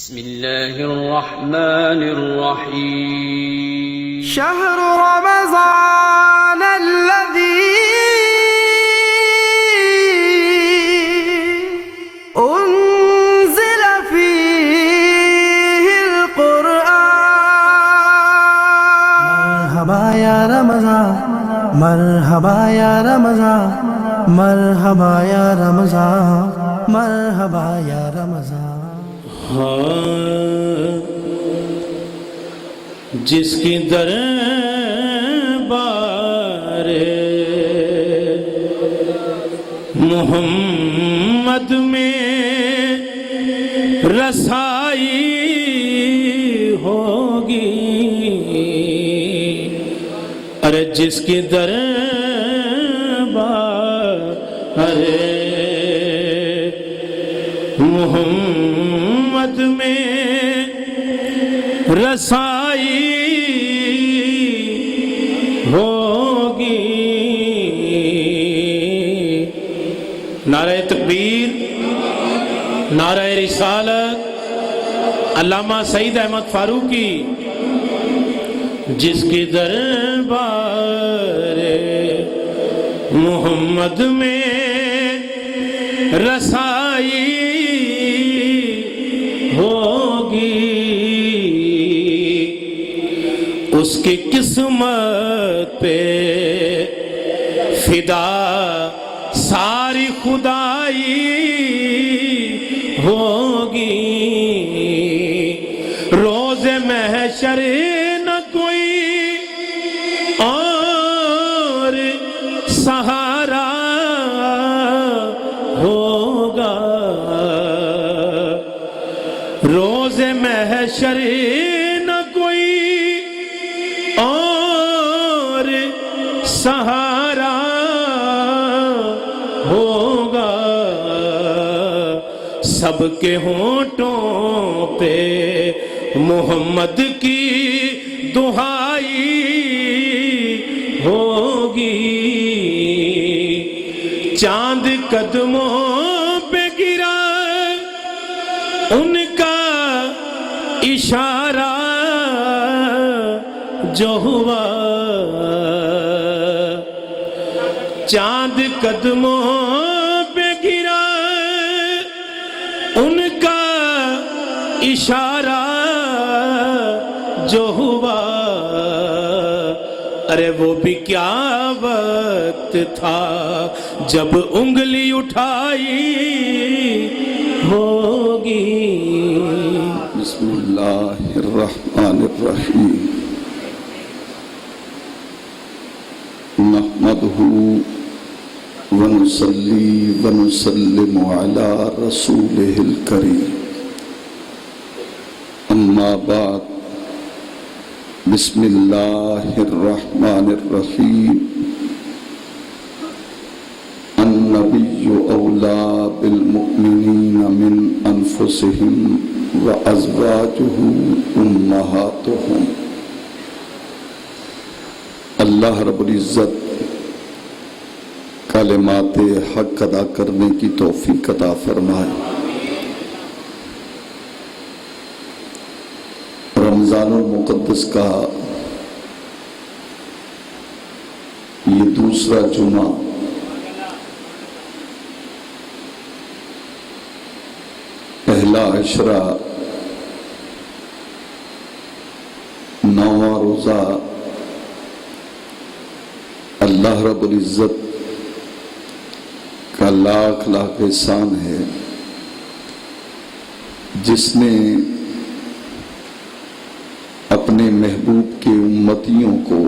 بسم الله الرحمن الرحيم شهر رمضان الذي أنزل فيه القرآن مرحبا يا رمضان مرحبا يا رمضان مرحبا يا رمضان مرحبا يا رمضان جس کی دربار محمد میں رسائی ہوگی، ارے جس کی دربار محمد میں رسائی ہوگی۔ نعرہ تکبیر، نعرہ رسالت، علامہ سعید احمد فاروقی۔ جس کی دربار محمد میں رسائی ہوگی، اس کی قسمت پہ فدا ساری خدائی ہوگی۔ روز محشر نہ کوئی اور سہارا ہوگا، روز محشر نہ کوئی اور سہارا ہوگا، سب کے ہونٹوں پہ محمد کی دہائی ہوگی۔ چاند قدموں پہ گرا، ان کا اشارہ جو ہوا، چاند قدموں پہ گرا، ان کا اشارہ جو ہوا، ارے وہ بھی کیا وقت تھا جب انگلی اٹھائی ہوگی۔ بسم اللہ الرحمن الرحیم، نحمدہ ونصلی ونسلم علی رسولہ الکریم، اما بعد، بسم اللہ الرحمن الرحیم۔ النبی اولا بالمؤمنین من انفسہم وازواجہ امہاتہم۔ اللہ رب العزت کلمات حق ادا کرنے کی توفیق عطا فرمائے۔ رمضان المقدس کا یہ دوسرا جمعہ پہلا عشرہ، نواں روزہ، اللہ رب العزت کا لاکھ لاکھ احسان ہے جس نے اپنے محبوب کے امتیوں کو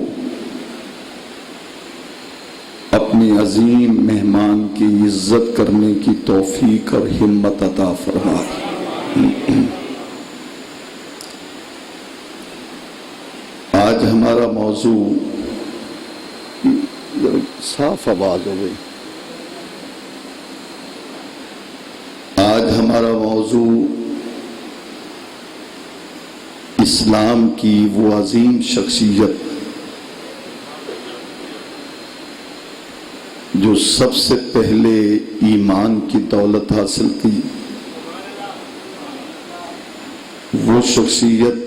اپنی عظیم مہمان کی عزت کرنے کی توفیق اور ہمت عطا فرمائی۔ آج ہمارا موضوع، صاف آواز ہو گئی، آج ہمارا موضوع اسلام کی وہ عظیم شخصیت جو سب سے پہلے ایمان کی دولت حاصل کی، وہ شخصیت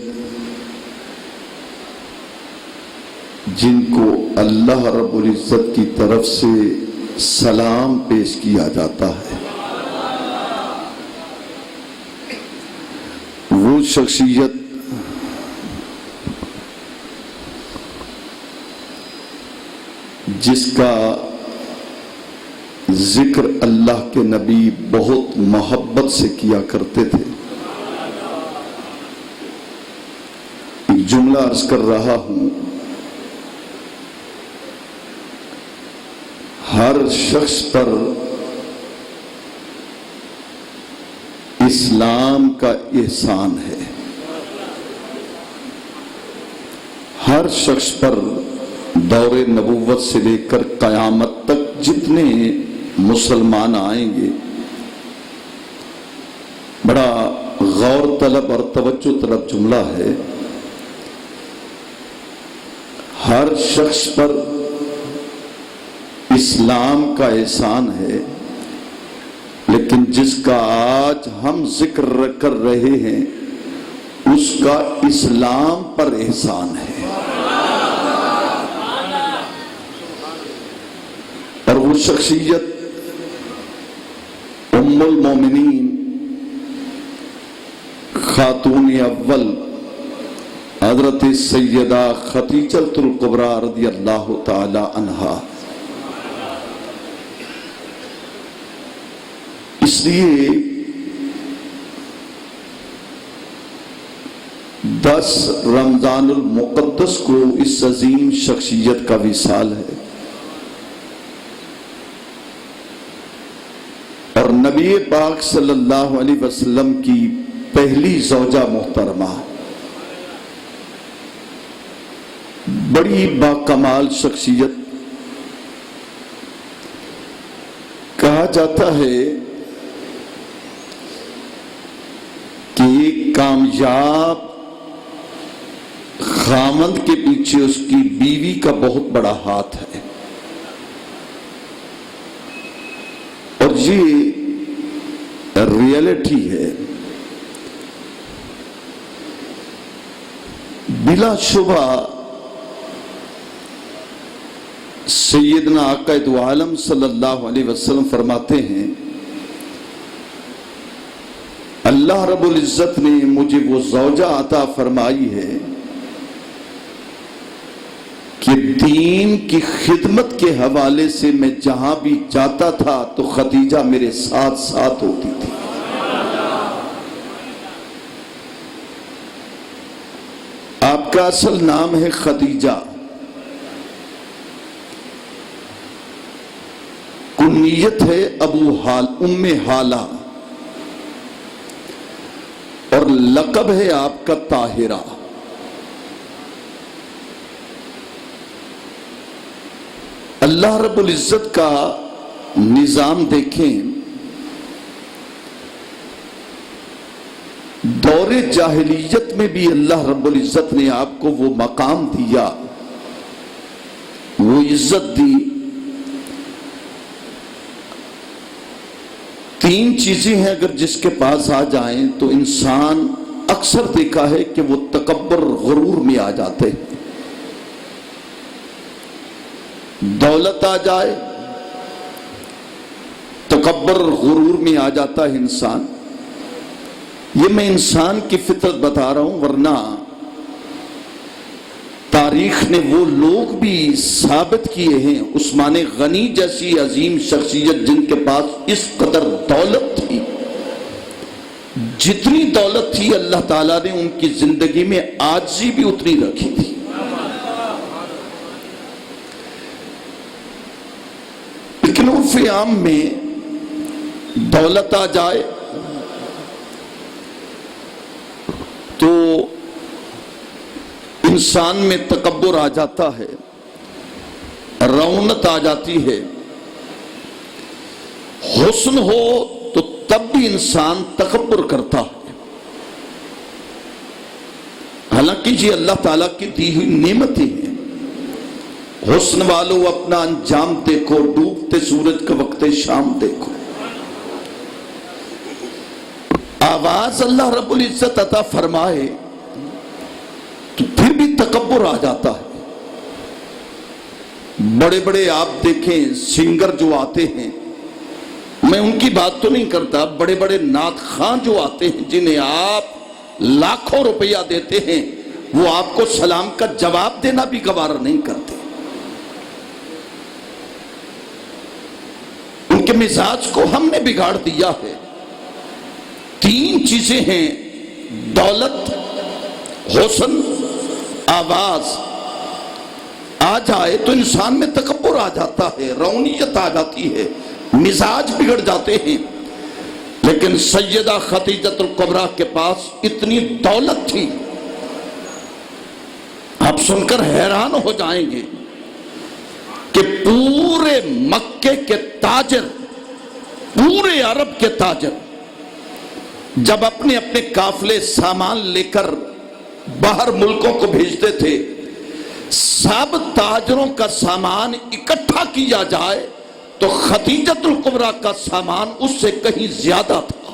جن کو اللہ رب العزت کی طرف سے سلام پیش کیا جاتا ہے، وہ شخصیت جس کا ذکر اللہ کے نبی بہت محبت سے کیا کرتے تھے۔ ایک جملہ عرض کر رہا ہوں، ہر شخص پر اسلام کا احسان ہے، ہر شخص پر دور نبوت سے لے کر قیامت تک جتنے مسلمان آئیں گے، بڑا غور طلب اور توجہ طلب جملہ ہے، ہر شخص پر اسلام کا احسان ہے، لیکن جس کا آج ہم ذکر کر رہے ہیں اس کا اسلام پر احسان ہے، اور وہ شخصیت ام المومنین خاتون اول حضرت سیدہ خدیجۃ الکبریٰ رضی اللہ تعالی عنہا۔ اس لیے 10 رمضان المقدس کو اس عظیم شخصیت کا وصال ہے، اور نبی پاک صلی اللہ علیہ وسلم کی پہلی زوجہ محترمہ، بڑی باکمال شخصیت۔ کہا جاتا ہے کہ ایک کامیاب خاوند کے پیچھے اس کی بیوی کا بہت بڑا ہاتھ ہے، اور یہ ریئلٹی ہے۔ بلا شبہ سیدنا آقا دو عالم صلی اللہ علیہ وسلم فرماتے ہیں، اللہ رب العزت نے مجھے وہ زوجہ عطا فرمائی ہے کہ دین کی خدمت کے حوالے سے میں جہاں بھی جاتا تھا تو خدیجہ میرے ساتھ ساتھ ہوتی تھی۔ آپ کا اصل نام ہے خدیجہ، کنیت ہے ام حالہ، اور لقب ہے آپ کا طاہرہ۔ اللہ رب العزت کا نظام دیکھیں، دور جاہلیت میں بھی اللہ رب العزت نے آپ کو وہ مقام دیا، وہ عزت دی۔ 3 چیزیں ہیں اگر جس کے پاس آ جائیں تو انسان اکثر دیکھا ہے کہ وہ تکبر غرور میں آ جاتے ہیں۔ دولت آ جائے، تکبر غرور میں آ جاتا ہے انسان۔ یہ میں انسان کی فطرت بتا رہا ہوں، ورنہ تاریخ نے وہ لوگ بھی ثابت کیے ہیں۔ عثمان غنی جیسی عظیم شخصیت جن کے پاس اس قدر دولت تھی، جتنی دولت تھی اللہ تعالیٰ نے ان کی زندگی میں عاجزی بھی اتنی رکھی تھی۔ لیکن عرف عام میں دولت آ جائے تو انسان میں تکبر آ جاتا ہے، رونت آ جاتی ہے۔ حسن ہو تو تب بھی انسان تکبر کرتا ہے، حالانکہ یہ اللہ تعالیٰ کی دی ہوئی نعمتیں ہیں۔ حسن والو اپنا انجام دیکھو، ڈوبتے سورج کا وقت شام دیکھو۔ آواز اللہ رب العزت عطا فرمائے تو پھر بھی تکبر آ جاتا ہے. بڑے بڑے آپ دیکھیں سنگر جو آتے ہیں، میں ان کی بات تو نہیں کرتا، بڑے بڑے نعت خان جو آتے ہیں جنہیں آپ لاکھوں روپیہ دیتے ہیں، وہ آپ کو سلام کا جواب دینا بھی گوارا نہیں کرتے. ان کے مزاج کو ہم نے بگاڑ دیا ہے. 3 چیزیں ہیں، دولت، حسن، آواز. آ جائے تو انسان میں تکبر آ جاتا ہے، رونیت آ جاتی ہے، مزاج بگڑ جاتے ہیں. لیکن سیدہ خدیجۃ الکبریٰ کے پاس اتنی دولت تھی، آپ سن کر حیران ہو جائیں گے کہ پورے مکے کے تاجر، پورے عرب کے تاجر جب اپنے اپنے قافلے سامان لے کر باہر ملکوں کو بھیجتے تھے، سب تاجروں کا سامان اکٹھا کیا جائے تو خدیجۃ الکبریٰ کا سامان اس سے کہیں زیادہ تھا.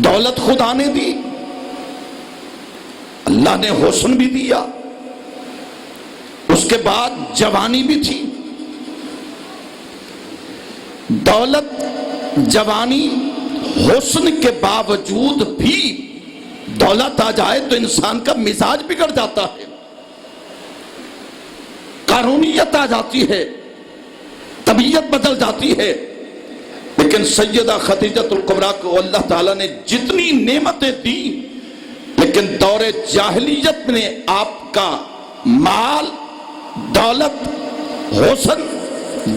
دولت خدا نے دی، اللہ نے حسن بھی دیا، اس کے بعد جوانی بھی تھی. دولت، جوانی، حسن کے باوجود بھی دولت آ جائے تو انسان کا مزاج بگڑ جاتا ہے، قارونیت آ جاتی ہے، طبیعت بدل جاتی ہے. لیکن سیدہ خدیجۃ الکبریٰ کو اللہ تعالیٰ نے جتنی نعمتیں دی، لیکن دور جاہلیت میں آپ کا مال، دولت، حسن،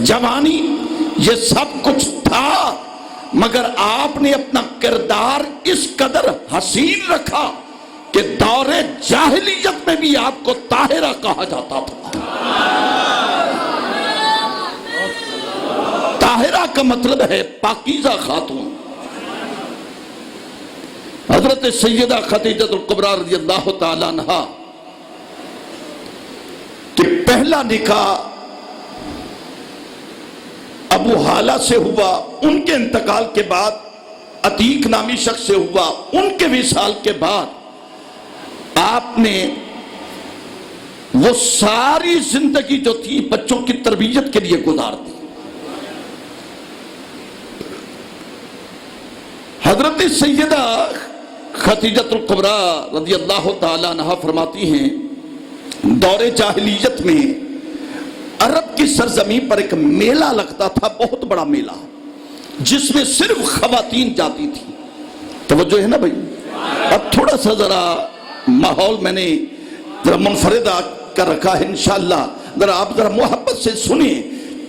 جوانی یہ سب کچھ تھا، مگر آپ نے اپنا کردار اس قدر حسین رکھا کہ دور جاہلیت میں بھی آپ کو طاہرہ کہا جاتا تھا. طاہرہ کا مطلب ہے پاکیزہ خاتون. حضرت سیدہ خدیجۃ الکبریٰ رضی اللہ تعالیٰ عنہا کہ پہلا نکاح ابو حالہ سے ہوا، ان کے انتقال کے بعد عتیق نامی شخص سے ہوا، ان کے وصال کے بعد آپ نے وہ ساری زندگی جو تھی بچوں کی تربیت کے لیے گزار دی. حضرت سیدہ خدیجۃ الکبریٰ رضی اللہ تعالیٰ عنہا فرماتی ہیں، دور جاہلیت میں عرب کی سرزمین پر ایک میلہ لگتا تھا، بہت بڑا میلہ، جس میں صرف خواتین جاتی تھی. توجہ ہے نا بھائی؟ اب تھوڑا سا ذرا ماحول میں نے ذرا منفرد کر رکھا ہے، انشاءاللہ ذرا آپ ذرا محبت سے سنیں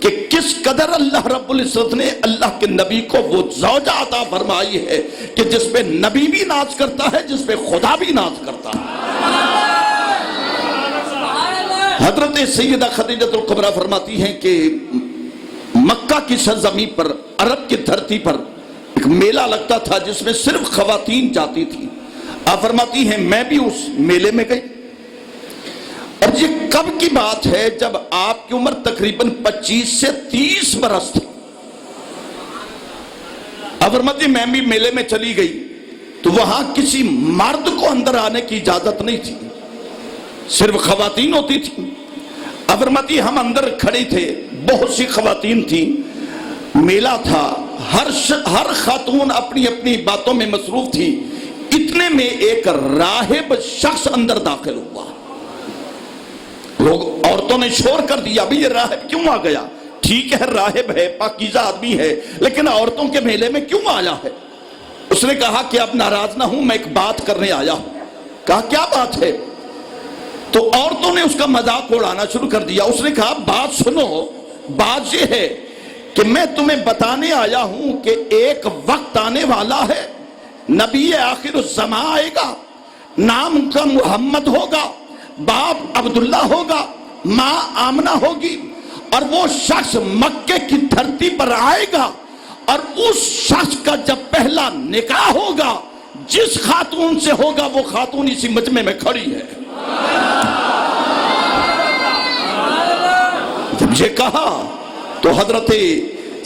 کہ کس قدر اللہ رب العزت نے اللہ کے نبی کو وہ زوجہ عطا فرمائی ہے کہ جس پہ نبی بھی ناز کرتا ہے، جس پہ خدا بھی ناز کرتا ہے. حضرت سیدہ خدیجۃ الکبریٰ فرماتی ہیں کہ مکہ کی سرزمین پر، عرب کی دھرتی پر ایک میلہ لگتا تھا جس میں صرف خواتین جاتی تھی. آپ فرماتی ہیں میں بھی اس میلے میں گئی، اور یہ کب کی بات ہے؟ جب آپ کی عمر تقریباً 25 سے 30 برس تھی. آپ فرماتی ہیں میں بھی میلے میں چلی گئی تو وہاں کسی مرد کو اندر آنے کی اجازت نہیں تھی، صرف خواتین ہوتی تھی. اب فرماتی ہم اندر کھڑے تھے، بہت سی خواتین تھیں، میلہ تھا، ہر خاتون اپنی اپنی باتوں میں مصروف تھی. اتنے میں ایک راہب شخص اندر داخل ہوا. لوگ عورتوں نے شور کر دیا، ابھی یہ راہب کیوں آ گیا؟ ٹھیک ہے راہب ہے، پاکیزہ آدمی ہے، لیکن عورتوں کے میلے میں کیوں آیا ہے؟ اس نے کہا کہ اب ناراض نہ ہوں، میں ایک بات کرنے آیا ہوں. کہا کیا بات ہے؟ تو عورتوں نے اس کا مذاق اڑانا شروع کر دیا. اس نے کہا بات سنو، بات یہ ہے کہ میں تمہیں بتانے آیا ہوں کہ ایک وقت آنے والا ہے، نبی آخر الزمان آئے گا، نام ان کا محمد ہوگا، باپ عبداللہ ہوگا، ماں آمنہ ہوگی، اور وہ شخص مکے کی دھرتی پر آئے گا، اور اس شخص کا جب پہلا نکاح ہوگا جس خاتون سے ہوگا وہ خاتون اسی مجمع میں کھڑی ہے. جب یہ کہا تو حضرت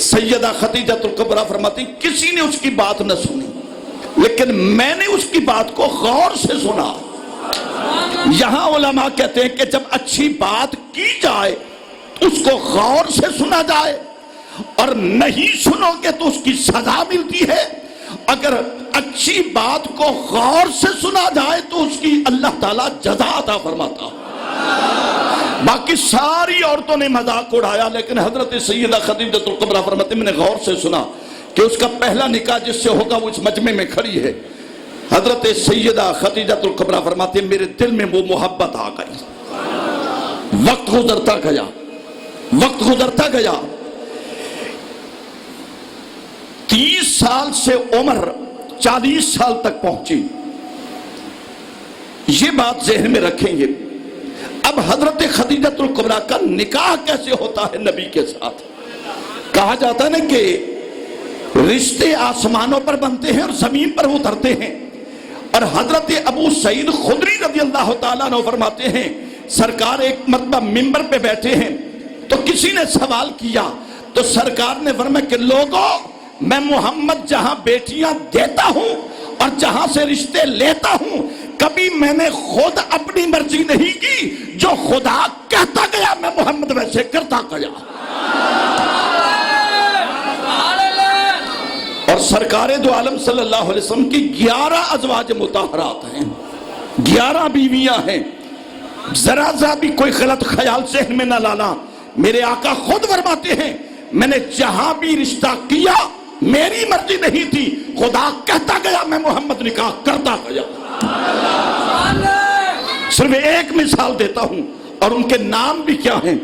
سیدہ خدیجہ الکبریٰ فرماتی کسی نے اس کی بات نہ سنی، لیکن میں نے اس کی بات کو غور سے سنا۔ یہاں علماء کہتے ہیں کہ جب اچھی بات کی جائے اس کو غور سے سنا جائے، اور نہیں سنو گے تو اس کی سزا ملتی ہے۔ اگر اچھی بات کو غور سے سنا جائے تو اس کی اللہ تعالیٰ جزا عطا فرماتا۔ باقی ساری عورتوں نے مذاق اڑایا، لیکن حضرت سیدہ خدیجہ الکبریٰ فرماتی میں نے غور سے سنا کہ اس کا پہلا نکاح جس سے ہوگا وہ اس مجمع میں کھڑی ہے۔ حضرت سیدہ خدیجہ الکبریٰ فرماتی میرے دل میں وہ محبت آ گئی۔ وقت گزرتا گیا، وقت گزرتا گیا، 30 سال سے عمر 40 سال تک پہنچی۔ یہ بات ذہن میں رکھیں گے۔ اب حضرت خدیجہ الکبریٰ کا نکاح کیسے ہوتا ہے نبی کے ساتھ؟ کہا جاتا ہے نا کہ رشتے آسمانوں پر بنتے ہیں اور زمین پر اترتے ہیں، اور حضرت ابو سعید خدری رضی اللہ تعالیٰ عنہ فرماتے ہیں سرکار ایک مرتبہ منبر پہ بیٹھے ہیں تو کسی نے سوال کیا تو سرکار نے فرمایا کہ لوگوں، میں محمد جہاں بیٹیاں دیتا ہوں اور جہاں سے رشتے لیتا ہوں کبھی میں نے خود اپنی مرضی نہیں کی، جو خدا کہتا گیا میں محمد ویسے کرتا گیا۔ اور سرکار دو عالم صلی اللہ علیہ وسلم کی 11 ازواج مطہرات ہیں، 11 بیویاں ہیں۔ ذرا ذرا بھی کوئی غلط خیال ذہن میں نہ لانا، میرے آقا خود فرماتے ہیں میں نے جہاں بھی رشتہ کیا میری مرضی نہیں تھی، خدا کہتا گیا میں محمد نکاح کرتا گیا۔ صرف ایک مثال دیتا ہوں اور ان کے نام بھی کیا ہیں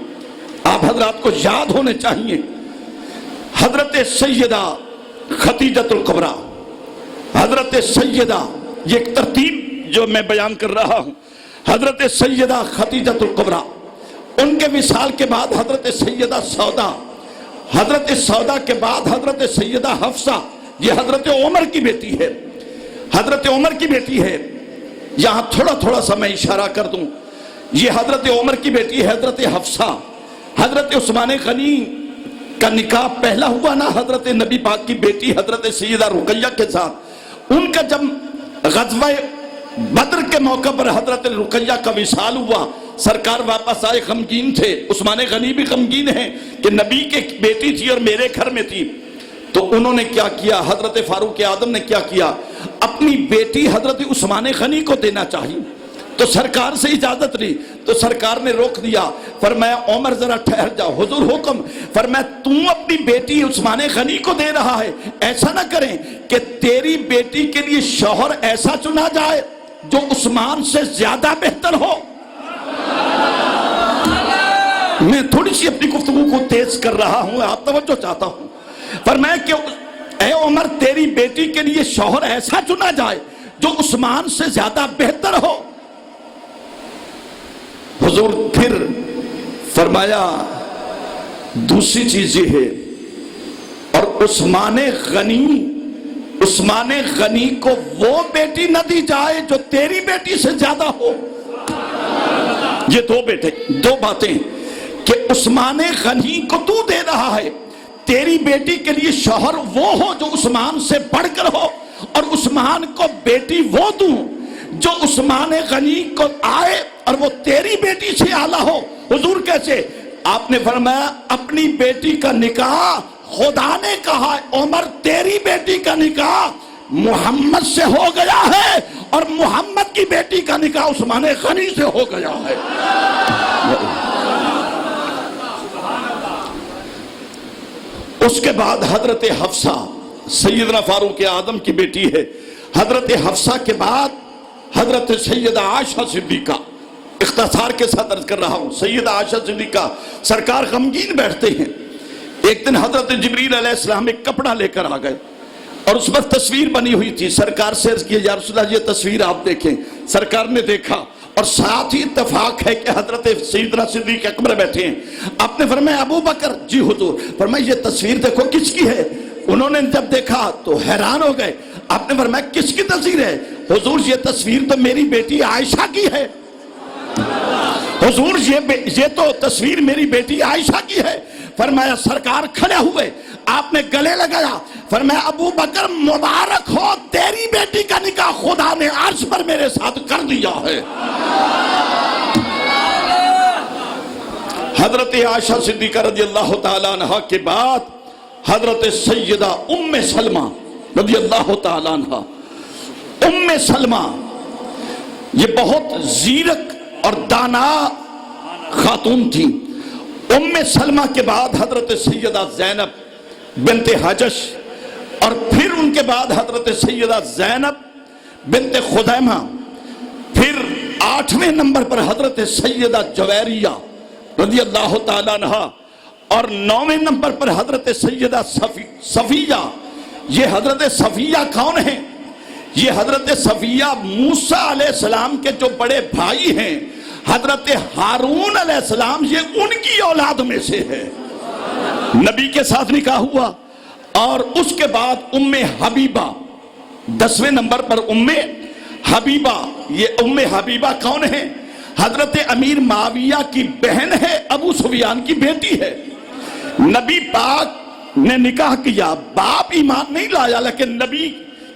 آپ حضرات کو یاد ہونے چاہیے۔ حضرت سیدہ خدیجہ الکبریٰ، حضرت سیدہ، یہ ایک ترتیب جو میں بیان کر رہا ہوں، حضرت سیدہ خدیجہ الکبریٰ، ان کے وصال کے بعد حضرت سیدہ سودا، حضرت سودا کے بعد حضرت سیدہ حفصہ، یہ حضرت عمر کی بیٹی ہے، حضرت عمر کی بیٹی ہے۔ یہاں تھوڑا تھوڑا سا میں اشارہ کر دوں، یہ حضرت عمر کی بیٹی ہے حضرت حفصہ۔ حضرت عثمان غنی کا نکاح پہلا ہوا نا حضرت نبی پاک کی بیٹی حضرت سیدہ رقیہ کے ساتھ۔ ان کا جب غزوہ بدر کے موقع پر حضرت رقیہ کا وصال ہوا، سرکار واپس آئے، غمگین تھے، عثمان غنی بھی غمگین ہیں کہ نبی کے بیٹی تھی اور میرے گھر میں تھی۔ تو انہوں نے کیا کیا، حضرت فاروق اعظم نے کیا کیا، اپنی بیٹی حضرت عثمان غنی کو دینا چاہیے تو سرکار سے اجازت لی تو سرکار نے روک دیا، فرمایا عمر ذرا ٹھہر جاؤ، حضور حکم، فرمایا تم اپنی بیٹی عثمان غنی کو دے رہا ہے، ایسا نہ کریں کہ تیری بیٹی کے لیے شوہر ایسا چنا جائے جو عثمان سے زیادہ بہتر ہو۔ میں تھوڑی سی اپنی گفتگو کو تیز کر رہا ہوں، آپ توجہ چاہتا ہوں۔ فرمایا کہ اے عمر تیری بیٹی کے لیے شوہر ایسا چنا جائے جو عثمان سے زیادہ بہتر ہو۔ حضور پھر فرمایا دوسری چیز یہ ہے، اور عثمان غنی کو وہ بیٹی نہ دی جائے جو تیری بیٹی سے زیادہ ہو۔ یہ دو باتیں کہ عثمان غنی کو تو دے رہا ہے، تیری بیٹی کے لیے شوہر وہ ہو جو عثمان سے بڑھ کر ہو، اور عثمان کو بیٹی وہ دوں جو عثمان غنی کو آئے اور وہ تیری بیٹی سے اعلیٰ ہو۔ حضور کیسے؟ آپ نے فرمایا اپنی بیٹی کا نکاح خدا نے کہا عمر تیری بیٹی کا نکاح محمد سے ہو گیا ہے، اور محمد کی بیٹی کا نکاح عثمان غنی سے ہو گیا ہے۔ اس کے بعد حضرت حفصہ سیدنا فاروق اعظم کی بیٹی ہے۔ حضرت حفصہ کے بعد حضرت سیدہ عائشہ صدیقہ، اختصار کے ساتھ عرض کر رہا ہوں، سیدہ عائشہ صدیقہ سرکار غمگین بیٹھتے ہیں۔ ایک دن حضرت جبریل علیہ السلام ایک کپڑا لے کر آ گئے اور اس پر تصویر بنی ہوئی تھی۔ سرکار سے عرض کیا یا رسول اللہ یہ تصویر آپ دیکھیں۔ سرکار نے دیکھا، اور ساتھ ہی اتفاق ہے کہ حضرت سیدنا صدیق اکبر بیٹھے ہیں۔ آپ نے فرمایا ابو بکر، جی حضور۔ فرمایا یہ تصویر دیکھو کس کی ہے؟ انہوں نے جب دیکھا تو حیران ہو گئے۔ آپ نے فرمایا کس کی تصویر ہے؟ حضور یہ تصویر تو میری بیٹی عائشہ کی ہے۔ حضور یہ تو تصویر میری بیٹی عائشہ کی ہے۔ فرمایا سرکار کھڑے ہوئے، آپ نے گلے لگایا، فرمایا ابو بکر مبارک ہو، تیری بیٹی کا نکاح خدا نے عرش پر میرے ساتھ کر دیا ہے۔ حضرت عائشہ صدیقہ رضی اللہ تعالیٰ عنہ کے بعد حضرت سیدہ ام سلمہ رضی اللہ تعالیٰ عنہ، ام سلمہ یہ بہت زیرک اور دانا خاتون تھی۔ ام سلمہ کے بعد حضرت سیدہ زینب بنت حجش، اور پھر ان کے بعد حضرت سیدہ زینب بنت خزیمہ، پھر 8ویں نمبر پر حضرت سیدہ جویریہ رضی اللہ تعالیٰ عنہ، اور 9ویں نمبر پر حضرت سیدہ صفیہ۔ یہ حضرت صفیہ کون ہیں؟ یہ حضرت صفیہ موسیٰ علیہ السلام کے جو بڑے بھائی ہیں حضرت ہارون علیہ السلام، یہ ان کی اولاد میں سے ہے۔ نبی کے ساتھ نکاح ہوا، اور اس کے بعد ام حبیبہ 10ویں نمبر پر ام حبیبہ۔ یہ ام حبیبہ کون ہے؟ حضرت امیر معاویہ کی بہن ہے، ابو سفیان کی بیٹی ہے۔ نبی پاک نے نکاح کیا، باپ ایمان نہیں لایا لیکن نبی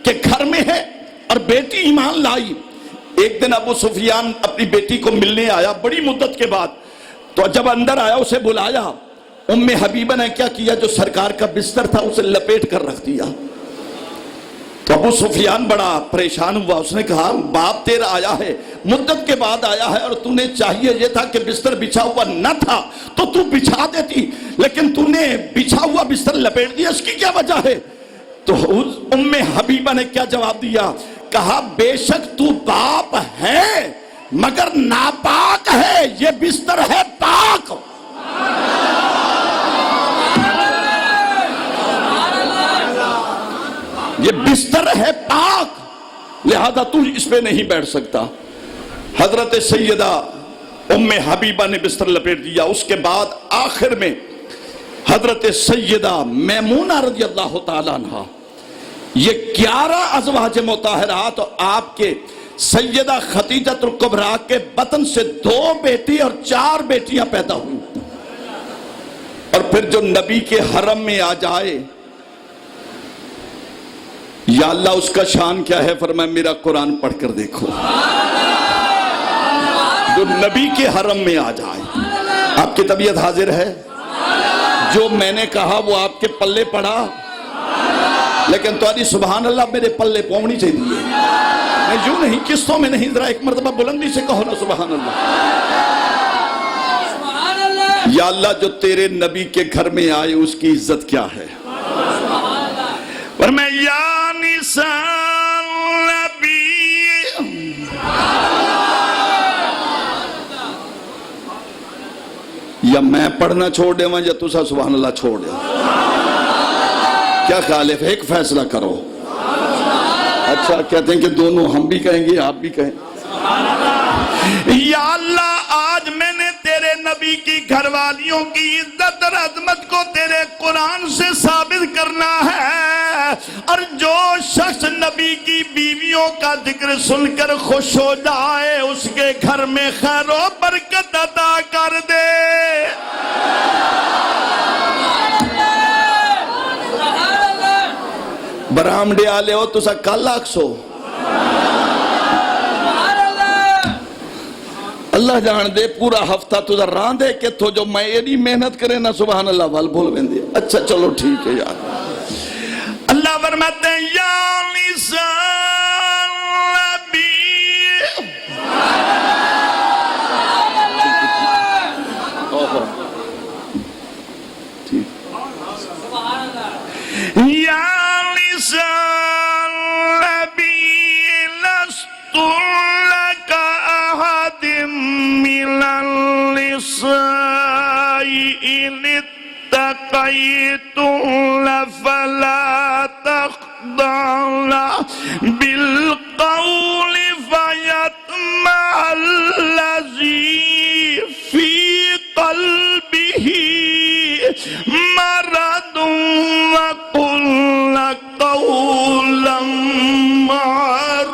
کے گھر میں ہے، اور بیٹی ایمان لائی۔ ایک دن ابو سفیان اپنی بیٹی کو ملنے آیا بڑی مدت کے بعد، تو جب اندر آیا اسے بلایا، ام حبیبہ نے کیا کیا، جو سرکار کا بستر تھا اسے لپیٹ کر رکھ دیا۔ تو ابو سفیان بڑا پریشان ہوا، اس نے کہا باپ تیرا آیا ہے، مدت کے بعد آیا ہے، اور تو نے چاہیے یہ تھا کہ بستر بچھا ہوا نہ تھا تو تو بچھا دیتی، لیکن تو نے بچھا ہوا بستر لپیٹ دیا، اس کی کیا وجہ ہے؟ تو ام حبیبہ نے کیا جواب دیا؟ کہا بے شک تو باپ ہے مگر ناپاک ہے، یہ بستر ہے پاک۔ یہ بستر ہے پاک، لہذا تو اس پہ نہیں بیٹھ سکتا۔ حضرت سیدہ ام حبیبہ نے بستر لپیٹ دیا۔ اس کے بعد آخر میں حضرت سیدہ میمونہ رضی اللہ تعالیٰ عنہ، یہ 11 ازواج مطہرات، آپ کے سیدہ خدیجہ الکبریٰ کے بطن سے 2 بیٹی اور 4 بیٹیاں پیدا ہوئی۔ اور پھر جو نبی کے حرم میں آ جائے، یا اللہ اس کا شان کیا ہے؟ فرمایا میرا قرآن پڑھ کر دیکھو۔ جو نبی کے حرم میں آ جائے، آپ کی طبیعت حاضر ہے؟ جو میں نے کہا وہ آپ کے پلے پڑا، لیکن تو آدھی سبحان اللہ میرے پلے پہنچنی چاہیے، میں یوں نہیں قسطوں میں نہیں، ذرا ایک مرتبہ بلندی سے کہو نا سبحان اللہ۔ یا اللہ جو تیرے نبی کے گھر میں آئے اس کی عزت کیا ہے؟ فرمایا یا نساء النبی، یا میں پڑھنا چھوڑ دے یا تسا سبحان اللہ چھوڑ دے؟ کیا خیال ہے؟ ایک فیصلہ کرو۔ اچھا کہتے ہیں کہ دونوں ہم بھی کہیں گے آپ بھی کہیں۔ یا اللہ آج میں نے تیرے نبی کی گھر والیوں کی عزت اور عظمت کو تیرے قرآن سے ثابت کرنا ہے، اور جو شخص نبی کی بیویوں کا ذکر سن کر خوش ہو جائے اس کے گھر میں خیر و برکت عطا کر دے۔ برام ڈے آلے ہو تسا کل آکسو، اللہ جان دے پورا ہفتہ تجھا ران دے کہ تو جو میں ایڈی محنت کرے نا سبحان اللہ وال بھول بندے۔ اچھا چلو ٹھیک ہے یار۔ اللہ فرماتے ہیں یا نساء النبی، یا نساء النبی لست لک احد من النساء ان اتقیتن فلا تخضعن بالقول فیطمع الذی فی قلبه مرض وقلن قولا معروفا۔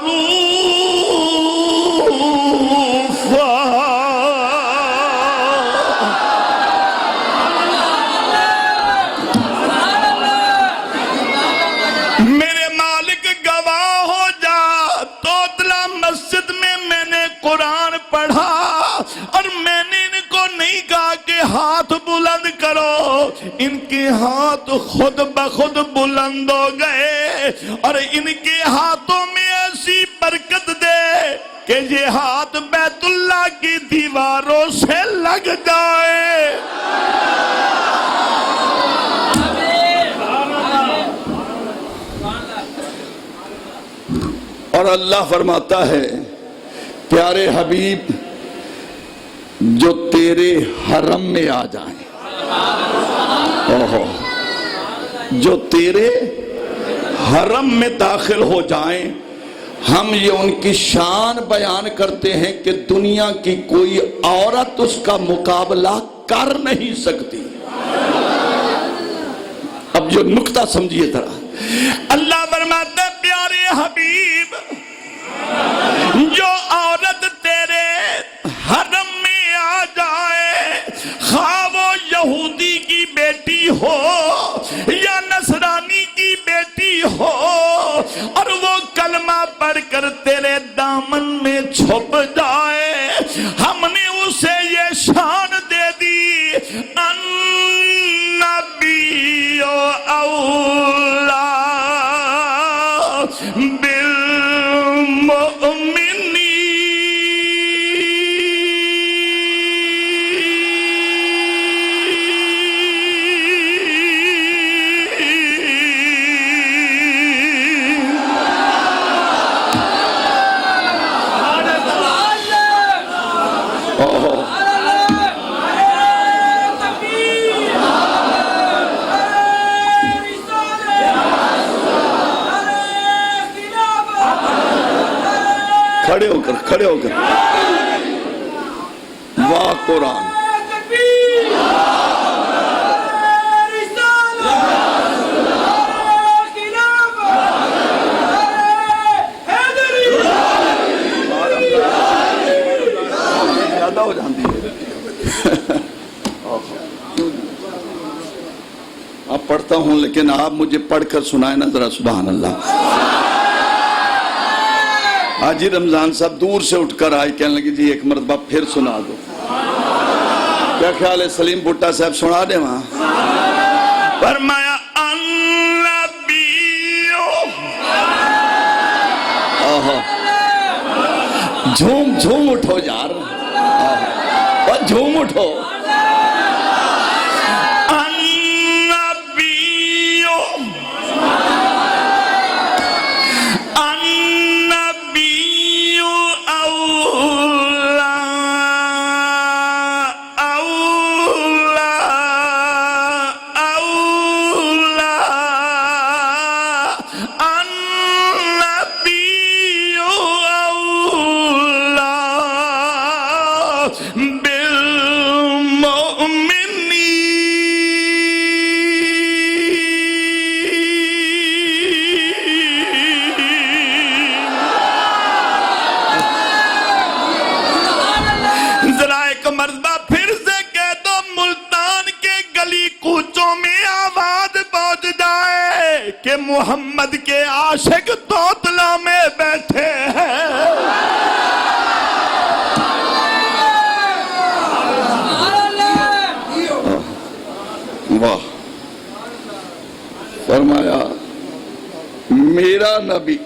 ہاتھ خود بخود بلند ہو گئے اور ان کے ہاتھوں میں ایسی برکت دے کہ یہ ہاتھ بیت اللہ کی دیواروں سے لگ جائے. اور اللہ فرماتا ہے پیارے حبیب جو تیرے حرم میں آ جائیں, اوہو, جو تیرے حرم میں داخل ہو جائیں, ہم یہ ان کی شان بیان کرتے ہیں کہ دنیا کی کوئی عورت اس کا مقابلہ کر نہیں سکتی. اب جو نکتہ سمجھیے ذرا, اللہ فرماتا ہے پیارے حبیب جو عورت تیرے حرم میں آ جائے, خواہ وہ یہودی کی بیٹی ہو یا نصرانی کی بیٹی ہو, اور وہ کلمہ پڑھ کر تیرے دامن میں چھپ جائے, ہم نے اسے یہ شان دے دی النبی اولا کھڑے ہو کر واہ قرآن. زیادہ ہو جاتی ہے. اب پڑھتا ہوں لیکن آپ مجھے پڑھ کر سنائیں نا ذرا. سبحان اللہ. حاجی رمضان صاحب دور سے اٹھ کر آئے, کہنے لگے جی ایک مرتبہ پھر سنا دو. کیا خیال ہے سلیم بھٹا صاحب سنا دے وہاں. فرمایا جھوم جھوم اٹھو یار, جھوم اٹھو. کہ محمد کے عاشق توتلا میں بیٹھے ہیں. واہ. فرمایا میرا نبی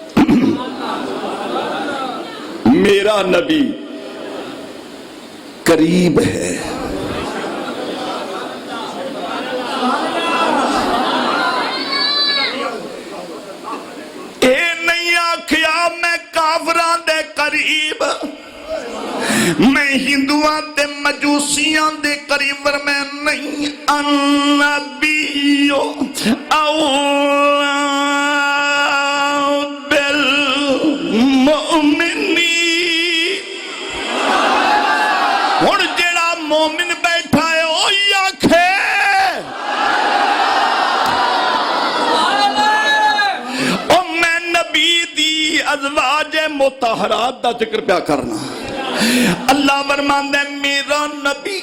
میرا نبی قریب ہے. میں کافراں دے قریب, میں ہندوآں دے مجوسیاں دے قریب, میں نہیں. النبی اولا بالمؤمنین. ہن جڑا مومن بیٹھا ہے او آکھے ازواج مطہرات دا ذکر پیا کرنا. اللہ فرماندا ہے میرا نبی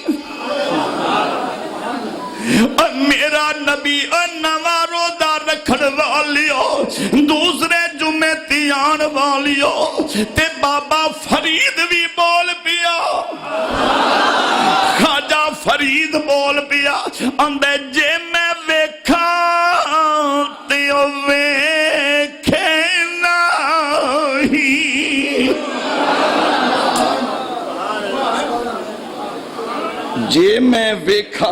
اور میرا نبی نواں روزہ رکھن والیو, دوسرے جمعے تیان والیو, تے بابا فرید بھی بول پیا, خواجہ فرید بول پیا. اندے جے میں ویکھ جے میں ویکھا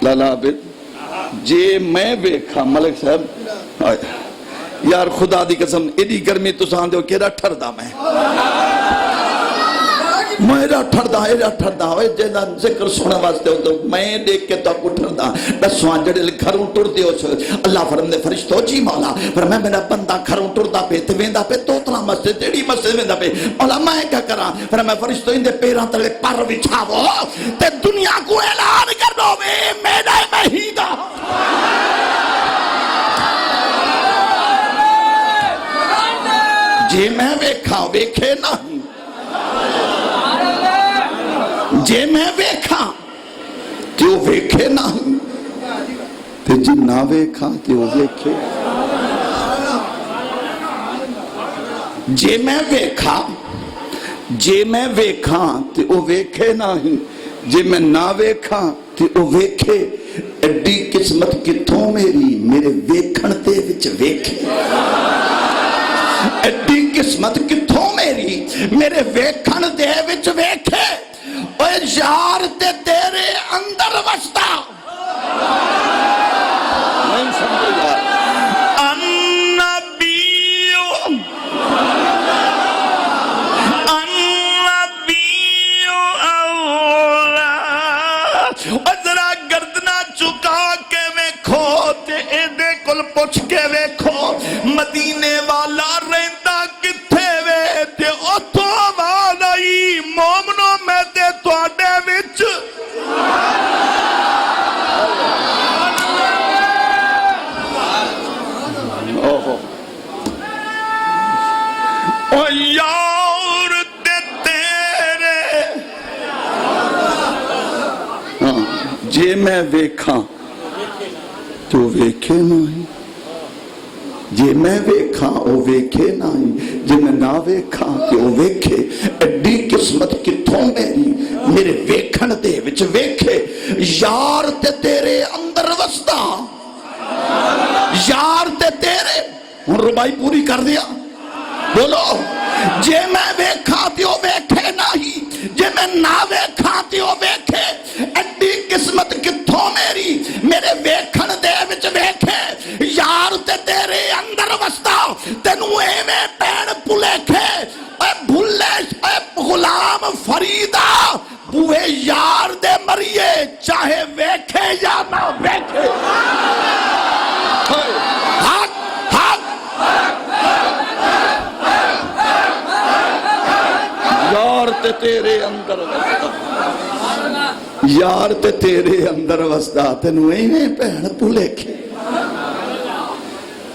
لالا عابد جے میں ویکھا ملک صاحب یار خدا دی قسم ایڈی گرمی تو سان دیو کیڑا ٹھردا میں ایڈا ٹھردا ہوئے جینا ذکر سونا واسطے ہو تو میں دیکھ کے تو کو ٹھردا دسواں جڑے گھروں ٹر دیو اللہ فرماندے فرشتو جی مولا پر میں میرا بندہ گھروں ٹردا پے تے ویندا پے توتلا مسجد جڑی مسجد ویندا پے مولا میں کیا کراں پر میں فرشتو ان دے پیراں تلے پر بچھاو تے دنیا کو اعلان کر دو میرا مہیدا جے میں ویکھا ویکھے نہیں جے میں ویکھا تو ویکھے نہیں تے جے نہ ویکھا تو ویکھے جے میں ویکھا تو ویکھے نہیں جے میں نہ ویکھا تو ویکھے ایڈی قسمت کتھوں میرے ویکھن تے وچ ویکھے ایڈی قسمت کتھوں میرے ویکھن دے وچ ویکھے اوے یار تے تیرے اندر وستا نہیں سمجھا ذرا گردنا چکا کے ویکھو تے ایدے کل پوچھ کے ویکھو مدینے والا رہندا کتھے وے تے اتھوں آواز آئی مومنو میں تے تواڈے وچ او یار تے تیرے جے میں ویکھاں تو ویکھے نہیں جے میں ویکھاں او ویکھے نہیں جے میں نہ ویکھاں تو او ویکھے ایڈی قسمت کتھوں میرے ویکھن دے وچ ویکھے یار تے تیرے اندر وستا یار تے تیرے ہن ربائی پوری کر دیا بولو جے میں ویکھاں تو ویکھے نہیں جے میں نہ ویکھاں تو ویکھے ایڈی قسمت کتھوں میرے ویکھن دے وچ ویکھے یار تے تیرے اندر وستا تینوں ایویں پین پھلیکھے اے بھلے اے غلام فریدا بوئے یار دے مریے چاہے ویکھے یا نہ ویکھے حق یار تے تیرے اندر وستا یار تے تیرے اندر وسدا تینوں ایویں بہن بھلیکھے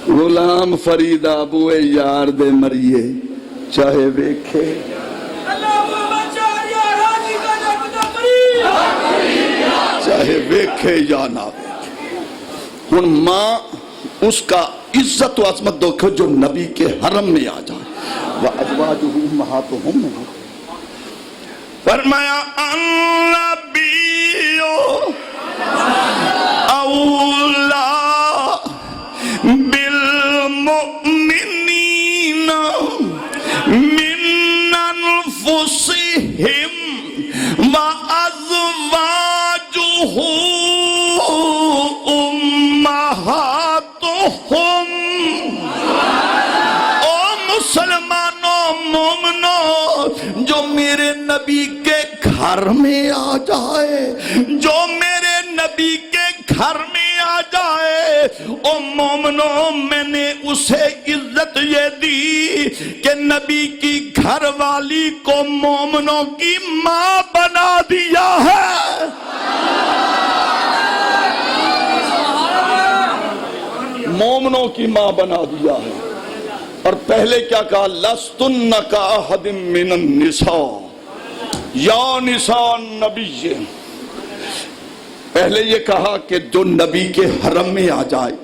غلام فریدا بوئے یار دے مریے چاہے ویکھے چاہے ویکھے یا نہ ویکھے ہن ماں اس کا عزت و عظمت دیکھو جو نبی کے حرم میں آ جائے وَأَزْوَاجُهُ أُمَّهَاتُهُمْ فرمایا النبی اولا بالمؤمنین من انفسهم وازواجه امہاتهم او مسلمانوں مومنوں جو میرے نبی کے گھر میں آ جائے جو میرے نبی کے گھر میں آ جائے او مومنوں میں نے اسے عزت یہ دی کہ نبی کی گھر والی کو مومنوں کی ماں بنا دیا ہے مومنوں کی ماں بنا دیا ہے اور پہلے کیا کہا لستن کاحد من النساء یا نساء النبی پہلے یہ کہا کہ جو نبی کے حرم میں آ جائے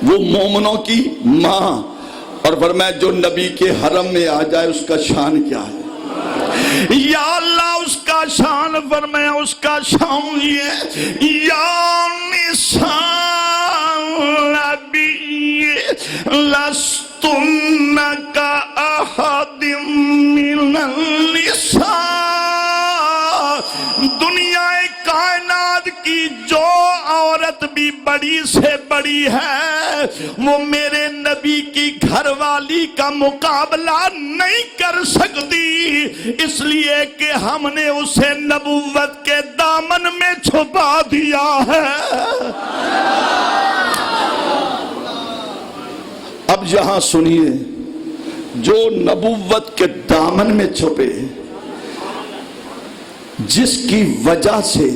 وہ مومنوں کی ماں اور فرمایا جو نبی کے حرم میں آ جائے اس کا شان کیا ہے یا اللہ اس کا شان فرمایا اس کا شان یہ یا نساء النبی لستن کاحد من النساء بھی بڑی سے بڑی ہے، وہ میرے نبی کی گھر والی کا مقابلہ نہیں کر سکتی، اس لیے کہ ہم نے اسے نبوت کے دامن میں چھپا دیا ہے۔ اب یہاں سنیے، جو نبوت کے دامن میں چھپے، جس کی وجہ سے،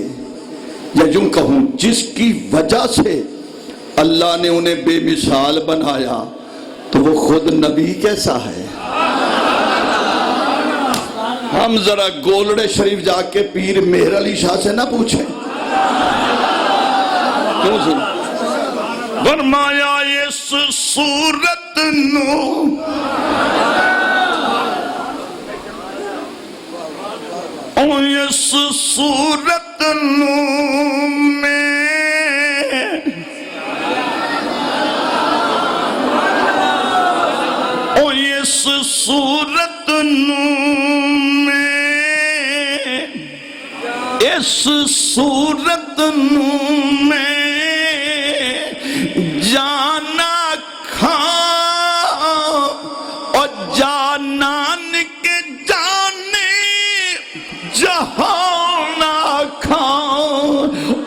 یا یوں کہوں جس کی وجہ سے اللہ نے انہیں بے مثال بنایا، تو وہ خود نبی کیسا ہے؟ ہم ذرا گولڑے شریف جا کے پیر مہر علی شاہ سے نہ پوچھیں، کیوں سن؟ فرمایا اس صورت نو اس صورت نو میں اس صورت نو میں اس صورت نو میں جانا کھا اور جانان کے جانے جہانا کھا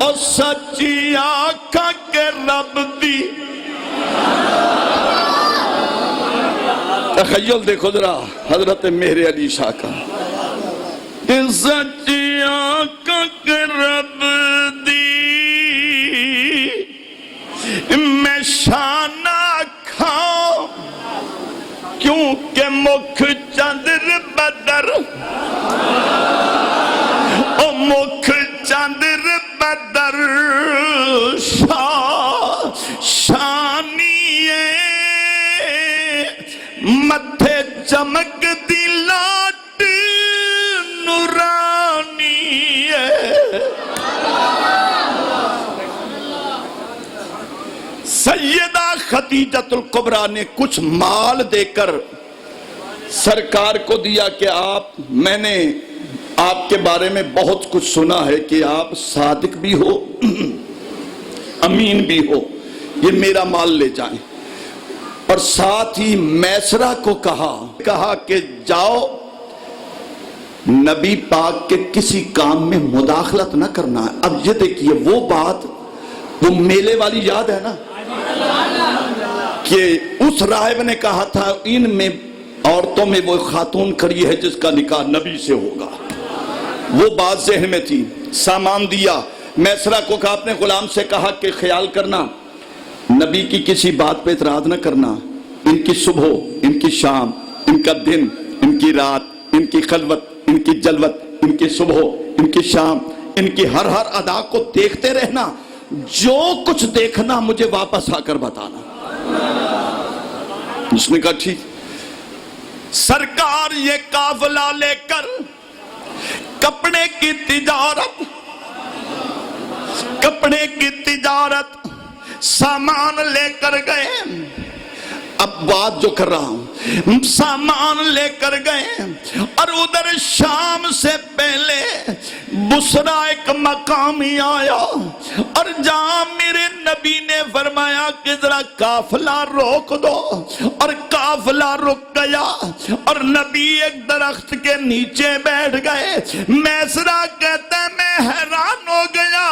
اور سچی آقا کے رب دی۔ تخیل دیکھو ذرا حضرت مہر علی شاہ کا، سچی آقا کے رب دی میں شانہ کھاؤں، کیونکہ مکھ چندر بدر او مکھ چندر بدر شانی متھے چمک دی لاٹ نورانی سیدہ خدیجۃ الکبریٰ نے کچھ مال دے کر سرکار کو دیا کہ میں نے آپ کے بارے میں بہت کچھ سنا ہے کہ آپ صادق بھی ہو، امین بھی ہو، یہ میرا مال لے جائیں۔ اور ساتھ ہی میسرہ کو کہا کہ جاؤ نبی پاک کے کسی کام میں مداخلت نہ کرنا ہے۔ اب یہ دیکھیے وہ بات، وہ میلے والی یاد ہے نا کہ اس راہب نے کہا تھا ان میں عورتوں میں وہ خاتون کھڑی ہے جس کا نکاح نبی سے ہوگا، وہ بات ذہن میں تھی۔ سامان دیا، میسرہ کو کہا اپنے غلام سے کہا کہ خیال کرنا نبی کی کسی بات پہ اعتراض نہ کرنا، ان کی صبح، ان کی شام، ان کا دن، ان کی رات، ان کی خلوت، ان کی جلوت، ان کی صبح، ان کی شام، ان کی ہر ادا کو دیکھتے رہنا، جو کچھ دیکھنا مجھے واپس آ کر بتانا۔ اس نے کہا ٹھیک۔ سرکار یہ قافلہ لے کر کپڑے کی تجارت سامان لے کر گئے۔ اب بات جو کر رہا ہوں، سامان لے کر گئے اور ادھر شام سے پہلے بصرہ ایک مقامی آیا اور جہاں میرے نبی نے فرمایا کہ ذرا قافلہ روک دو، اور قافلہ رک گیا اور نبی ایک درخت کے نیچے بیٹھ گئے۔ میسرہ کہتا ہے میں حیران ہو گیا،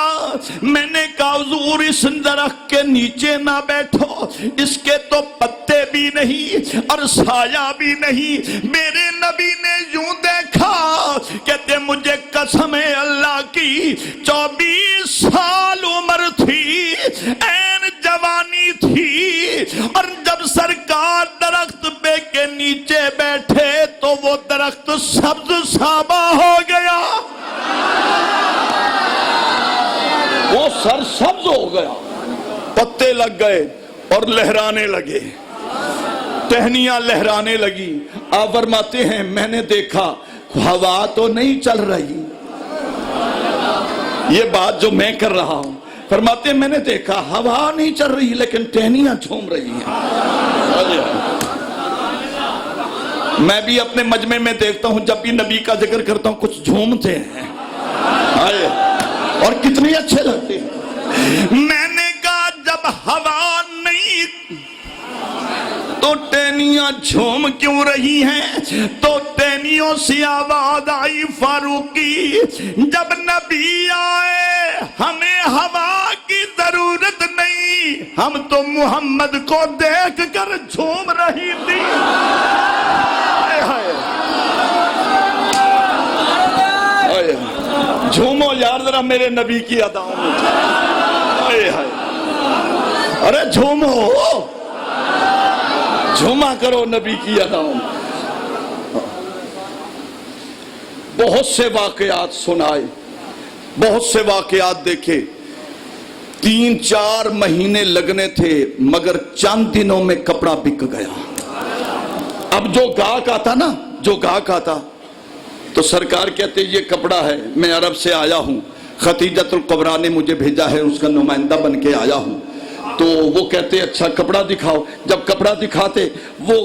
میں نے کہا حضور اس درخت کے نیچے نہ بیٹھو، اس کے تو پتے بھی نہیں اور سایہ بھی نہیں۔ میرے نبی نے یوں دیکھا، کہتے مجھے قسم ہے اللہ کی 24 سال عمر تھی، این جوانی تھی، اور جب سرکار درخت پہ کے نیچے بیٹھے تو وہ درخت سبز سابہ ہو گیا، وہ سر سبز ہو گیا، پتے لگ گئے اور لہرانے لگے، ٹہنیاں لہرانے لگی۔ آپ فرماتے ہیں میں نے دیکھا ہوا تو نہیں چل رہی، یہ بات جو میں کر رہا ہوں، فرماتے ہیں میں نے دیکھا ہوا نہیں چل رہی لیکن ٹہنیاں جھوم رہی ہیں۔ میں بھی اپنے مجمع میں دیکھتا ہوں جب بھی نبی کا ذکر کرتا ہوں کچھ جھومتے ہیں اور کتنے اچھے لگتے ہیں۔ میں نے جب ہوا نہیں تو ٹہنیاں جھوم کیوں رہی ہیں؟ تو ٹہنیوں سے آواز آئی فاروقی جب نبی آئے ہمیں ہوا کی ضرورت نہیں، ہم تو محمد کو دیکھ کر جھوم رہی تھی۔ جھومو یار ذرا میرے نبی کی اداؤں میں، ارے جھومو، جھوما کرو نبی کی اداؤں میں۔ بہت سے واقعات سنائے، بہت سے واقعات دیکھے، 3-4 مہینے لگنے تھے مگر چند دنوں میں کپڑا بک گیا۔ اب جو گاہک آتا نا، جو گاہک آتا تو سرکار کہتے یہ کپڑا ہے، میں عرب سے آیا ہوں، خدیجۃ الکبریٰ نے مجھے بھیجا ہے، اس کا نمائندہ بن کے آیا ہوں۔ تو وہ کہتے اچھا کپڑا دکھاؤ، جب کپڑا دکھاتے وہ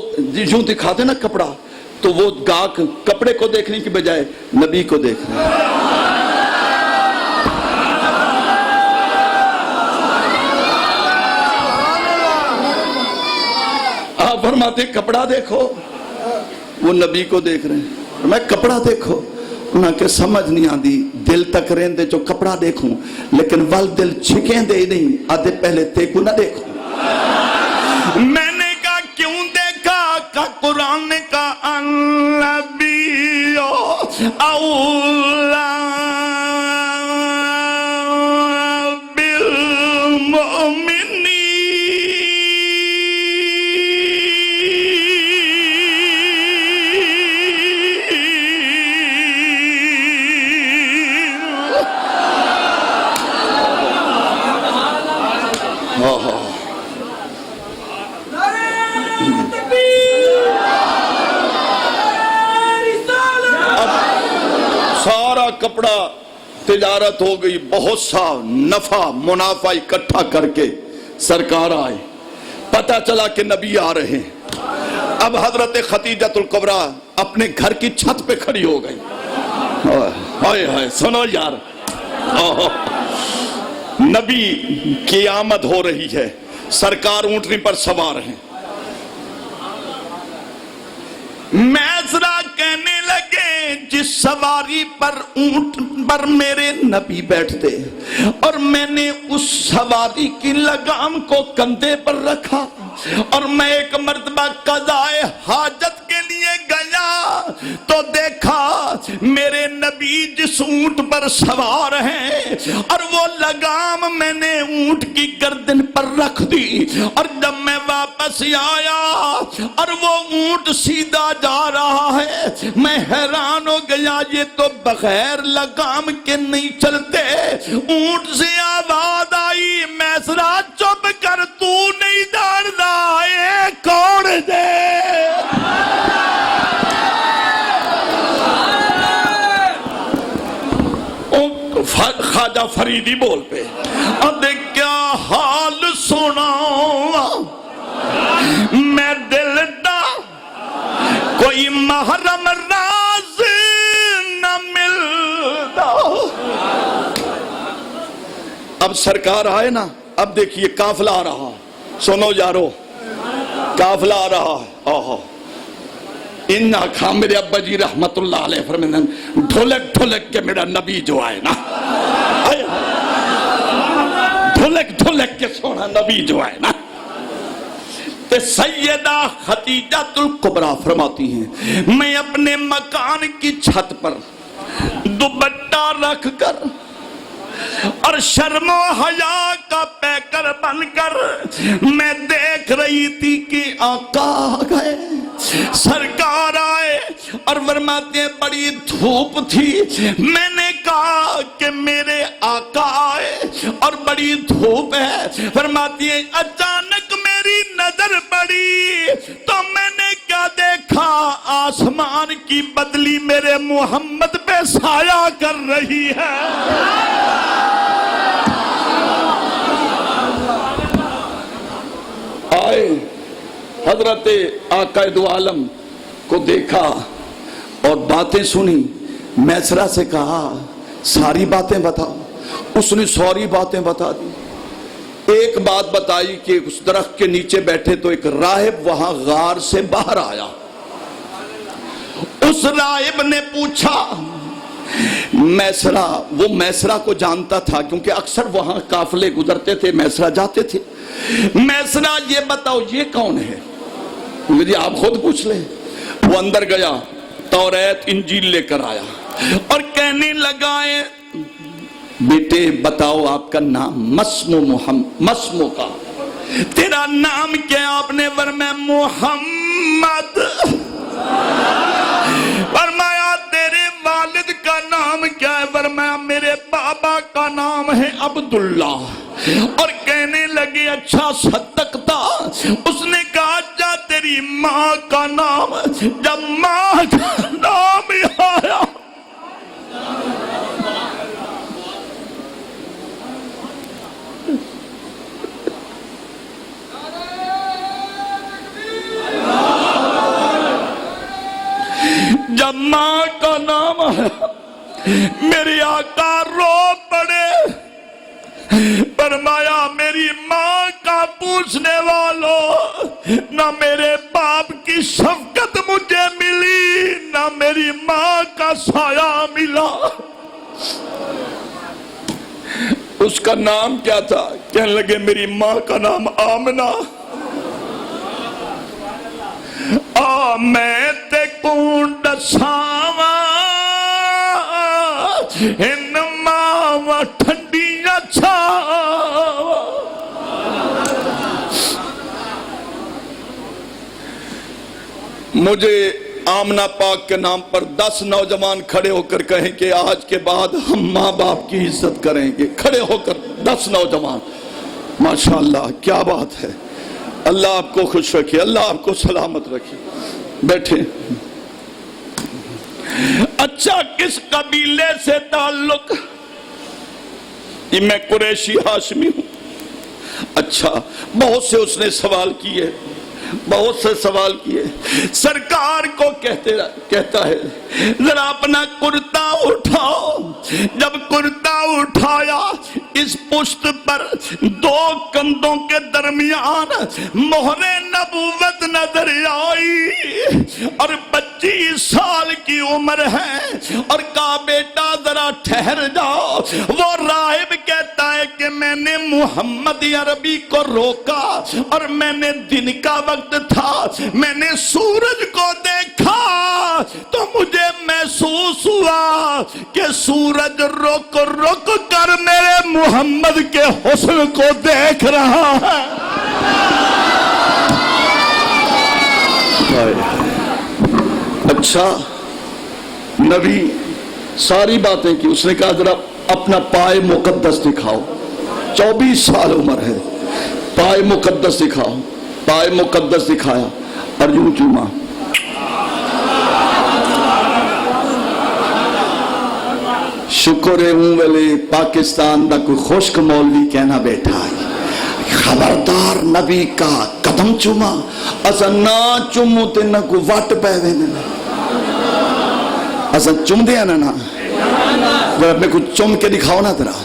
یوں دکھاتے نا کپڑا، تو وہ گاہک کپڑے کو دیکھنے کی بجائے نبی کو دیکھ رہے ہیں۔ آپ فرماتے کپڑا دیکھو، وہ نبی کو دیکھ رہے ہیں۔ میں کپڑا دیکھو، انہاں کے سمجھ نہیں آندی، دل تک رہندے جو کپڑا دیکھوں، لیکن ول دل چھکیں دے نہیں آدھے پہلے تے کو نہ دیکھوں۔ میں نے کہا کیوں دیکھا؟ کہ قرآن کا النبی اولا کپڑا تجارت ہو گئی، بہت سا نفع منافع اکٹھا کر کے سرکار آئے، پتہ چلا کہ نبی آ رہے ہیں۔ اب حضرت خدیجۃ الکبریٰ اپنے گھر کی چھت پہ کھڑی ہو گئی۔ ہائے ہائے سنو یار، نبی کی آمد ہو رہی ہے، سرکار اونٹنی پر سوار ہیں۔ میسرا کہنے لگے جس سواری پر اونٹ پر میرے نبی بیٹھتے اور میں نے اس سواری کی لگام کو کندھے پر رکھا اور میں ایک مرتبہ قضائے حاجت کے لیے گیا تو دیکھا میرے نبی جس اونٹ پر سوار ہیں اور وہ لگام میں نے اونٹ کی گردن پر رکھ دی، اور جب میں واپس آیا اور وہ اونٹ سیدھا جا رہا ہے، میں حیران ہو گیا یہ تو بغیر لگام کے نہیں چلتے۔ اونٹ سے آواز آئی میسرا چپ کر، تو نہیں جانتا یہ کون دے؟ خواجہ فریدی بول پہ ادھے کیا حال سنا میں دل دا کوئی محرم راز نہ ملتا۔ اب سرکار آئے نا، اب دیکھیے قافلہ آ رہا، سنو یارو قافلہ آ رہا ہے۔ انہا کھا میرے ابا جی رحمت اللہ علیہ فرمائیں ڈھولک ڈھولک کے میرا نبی جو آئے نا، ڈھولک ڈھولک کے سونا نبی جو آئے نا۔ تے سیدہ خدیجۃ الکبریٰ فرماتی ہیں میں اپنے مکان کی چھت پر دوپٹہ رکھ کر اور شرم و حیا کا پیکر بن کر میں دیکھ رہی تھی کہ آقا آ گئے، سرکار آئے، اور فرماتے ہیں بڑی دھوپ تھی، میں نے کہا کہ میرے آقا آئے اور بڑی دھوپ ہے۔ فرماتی ہیں اچانک میری نظر پڑی تو میں نے کیا دیکھا، آسمان کی بدلی میرے محمد پہ سایہ کر رہی ہے۔ آئے حضرت آقا دو عالم کو دیکھا اور باتیں سنی، میسرا سے کہا ساری باتیں بتاؤ، اس نے ساری باتیں بتا دی۔ ایک بات بتائی کہ اس درخت کے نیچے بیٹھے تو ایک راہب وہاں غار سے باہر آیا. اس راہب نے پوچھا میسرا، وہ میسرا کو جانتا تھا کیونکہ اکثر وہاں قافلے گزرتے تھے، میسرا جاتے تھے. میسرا یہ بتاؤ یہ کون ہے؟ جی آپ خود پوچھ لیں. وہ اندر گیا، توریت انجیل لے کر آیا اور کہنے لگا بیٹے بتاؤ آپ کا نام؟ مسمو کا تیرا نام کیا؟ آپ نے فرمایا محمد. فرمایا تیرے والد کا نام کیا ہے؟ فرمایا میرے بابا کا نام ہے عبداللہ. اور کہنے لگے اچھا صدقتا. اس نے کہا اچھا تیری ماں کا نام؟ جب ماں کا نام آیا جب ماں کا نام آیا میری آقا رو پڑے. فرمایا میری ماں کا پوچھنے والوں، نہ میرے باپ کی شفقت مجھے ملی نہ میری ماں کا سایہ ملا. اس کا نام کیا تھا؟ کہنے لگے میری ماں کا نام آمنہ. میں تے کنڈ ساوا ان ماوا ٹھنڈیاں چھاوا. مجھے آمنہ پاک کے نام پر 10 نوجوان کھڑے ہو کر کہیں کہ آج کے بعد ہم ماں باپ کی عزت کریں گے. کھڑے ہو کر 10 نوجوان. ماشاءاللہ کیا بات ہے. اللہ آپ کو خوش رکھے، اللہ آپ کو سلامت رکھے. بیٹھے. اچھا کس قبیلے سے تعلق؟ یہ میں قریشی ہاشمی ہوں. اچھا بہت سے اس نے سوال کیے، بہت سے سوال کیے. سرکار کو کہتا ہے ذرا اپنا کرتا اٹھاؤ. جب کرتا اٹھایا اس پشت پر 2 کندھوں کے درمیان مہر نبوت نظر آئی اور 25 سال کی عمر ہے. اور کہا بیٹا ذرا ٹھہر جاؤ. وہ راہب کہتا ہے کہ میں نے محمد عربی کو روکا اور میں نے دن کا وقت تھا، میں نے سورج کو دیکھا تو مجھے محسوس ہوا کہ سورج رک رک کر میرے محمد کے حسن کو دیکھ رہا ہے. اچھا نبی ساری باتیں کی. اس نے کہا ذرا اپنا پائے مقدس دکھاؤ. 24 سال عمر ہے. پائے مقدس دکھاؤ. پائے مقدس دکھایا اور یوں چوما. شکر ہے ہوں ویلے پاکستان دا کوئی خشک مولوی کہنا بیٹھا ہے خبردار نبی کا قدم چوما. اسا نہ چومو تے نہ کوئی وٹ پہ وینے. اسا چوم دیا نا ذرا میں کچھ چوم کے دکھاؤ نا. ذرا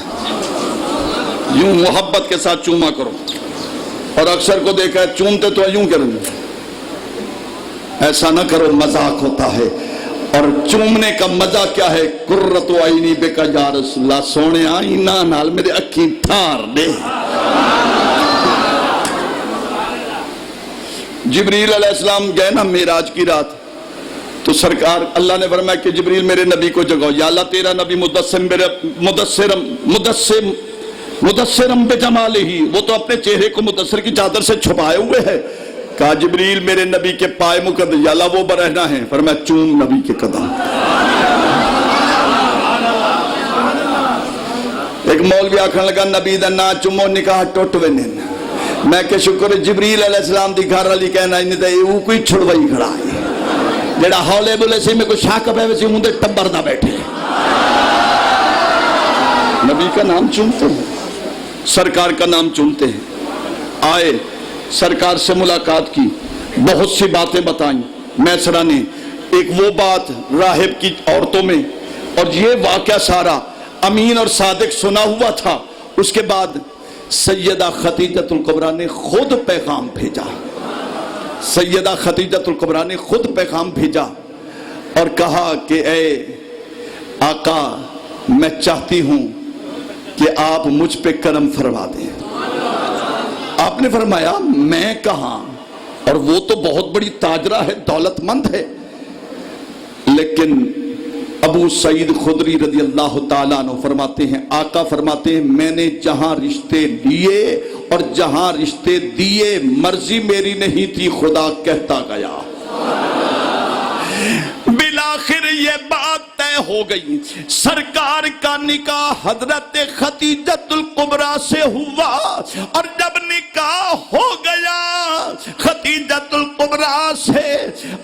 یوں محبت کے ساتھ چوما کرو. اور اکثر کو دیکھا ہے چومتے تو یوں کریں. ایسا نہ کرو، مذاق ہوتا ہے. اور چومنے کا مزہ کیا ہے؟ قرۃ عینی بکا یا رسول اللہ. سونے آئینہ نال میرے اکھیں ٹھار دے. جبریل علیہ السلام گئے نا معراج کی رات، تو سرکار اللہ نے فرمایا کہ جبریل میرے نبی کو جگاؤ. یا اللہ تیرا نبی مدثرم بجمالہ ہی، وہ تو اپنے چہرے کو مدثر کی چادر سے چھپائے ہوئے ہے. کہا جبریل میرے نبی کے پائے مقدس. یا اللہ وہ برہنہ ہیں. فرمایا چوم نبی کے قدم. ایک مولوی آکھن لگا نبی دا نا چومو نکاح ٹوٹ وینے. میں کہ شکر جبریل علیہ السلام دی گھر والی کہنا انہیں تے وہ کوئی چھڑوائی کھڑا ہے جڑا ہولے بولے سے میں کوئی شاک پہ ویسے ہوں دے ٹبر نہ بیٹھے. نبی کا نام چومتے ہیں، سرکار کا نام چومتے ہیں. آئے سرکار سے ملاقات کی، بہت سی باتیں بتائیں. میسرہ نے ایک وہ بات راہب کی عورتوں میں، اور یہ واقعہ سارا امین اور صادق سنا ہوا تھا. اس کے بعد سیدہ خدیجۃ الکبریٰ نے خود پیغام بھیجا، سیدہ خدیجۃ الکبریٰ نے خود پیغام بھیجا اور کہا کہ اے آقا میں چاہتی ہوں کہ آپ مجھ پہ کرم فرما دیں۔ آپ نے فرمایا میں کہاں، اور وہ تو بہت بڑی تاجرہ ہے، دولت مند ہے، لیکن ابو سعید خدری رضی اللہ تعالیٰ عنہ فرماتے ہیں، آقا فرماتے ہیں میں نے جہاں رشتے لیے اور جہاں رشتے دیے مرضی میری نہیں تھی، خدا کہتا گیا۔ بالآخر یہ بات طے ہو گئی، سرکار کا نکاح حضرت خدیجۃ الکبریٰ سے ہوا، اور جب نکاح ہو گیا خدیجۃ الکبریٰ سے،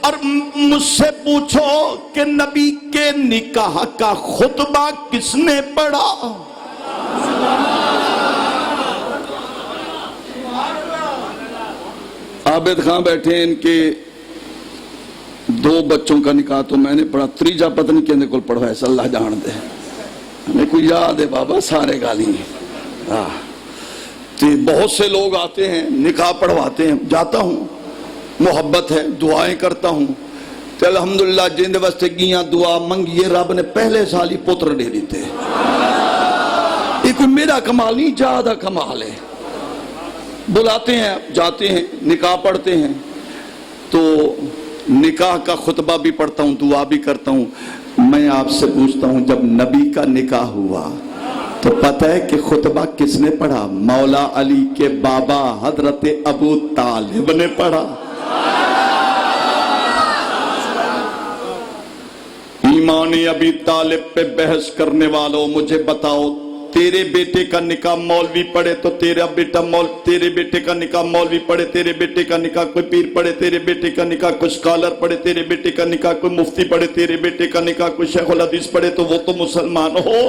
اور مجھ سے پوچھو کہ نبی کے نکاح کا خطبہ کس نے پڑھا؟ عابد خان بیٹھے ہیں، ان کے 2 بچوں کا نکاح تو میں نے پڑھا، تریجا پتنی کے کو پڑھا ایسا اللہ جان دے، ہمیں کوئی یاد ہے بابا سارے گالی ہیں۔ بہت سے لوگ آتے ہیں نکاح پڑھواتے ہیں، جاتا ہوں، محبت ہے، دعائیں کرتا ہوں، تو الحمدللہ جن واسطے گیاں دعا منگیے رب نے پہلے سال ہی پتر دے دیتے۔ یہ کوئی میرا کمال نہیں، زیادہ کمال ہے۔ بلاتے ہیں، جاتے ہیں، نکاح پڑھتے ہیں، تو نکاح کا خطبہ بھی پڑھتا ہوں، دعا بھی کرتا ہوں۔ میں آپ سے پوچھتا ہوں جب نبی کا نکاح ہوا تو پتہ ہے کہ خطبہ کس نے پڑھا؟ مولا علی کے بابا حضرت ابو طالب نے پڑھا۔ ایمان ابی طالب پہ بحث کرنے والوں مجھے بتاؤ، تیرے بیٹے کا نکاح مولوی پڑھے تو تیرا بیٹا تیرے بیٹے کا نکاح مولوی پڑھے، تیرے بیٹے کا نکاح کوئی پیر پڑھے، تیرے بیٹے کا نکاح کوئی اسکالر پڑھے، تیرے بیٹے کا نکاح کوئی مفتی پڑھے، تیرے بیٹے کا نکاح کوئی شیخ الحدیث پڑھے تو وہ تو مسلمان ہو،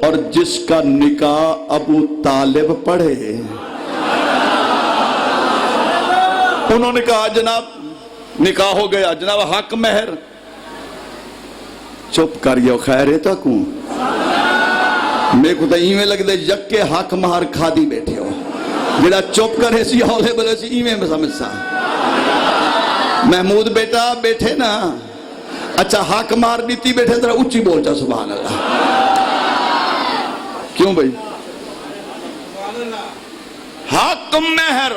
اور جس کا نکاح ابو طالب پڑھے انہوں نے کہا جناب نکاح ہو گیا، جناب حق مہر، چپ کر گیا خیر ہے تو کوں میں کو تو ایویں لگ دے یک کے حق مہر کھا دی بیٹھے ہو، جڑا چپ کرے سی ہولے بلے سی ایویں میں سمجھ سا۔ محمود بیٹا بیٹھے نا، اچھا حق مہر دیتی بیٹھے ذرا اچھی بول جا سبحان اللہ۔ کیوں بھائی حق مہر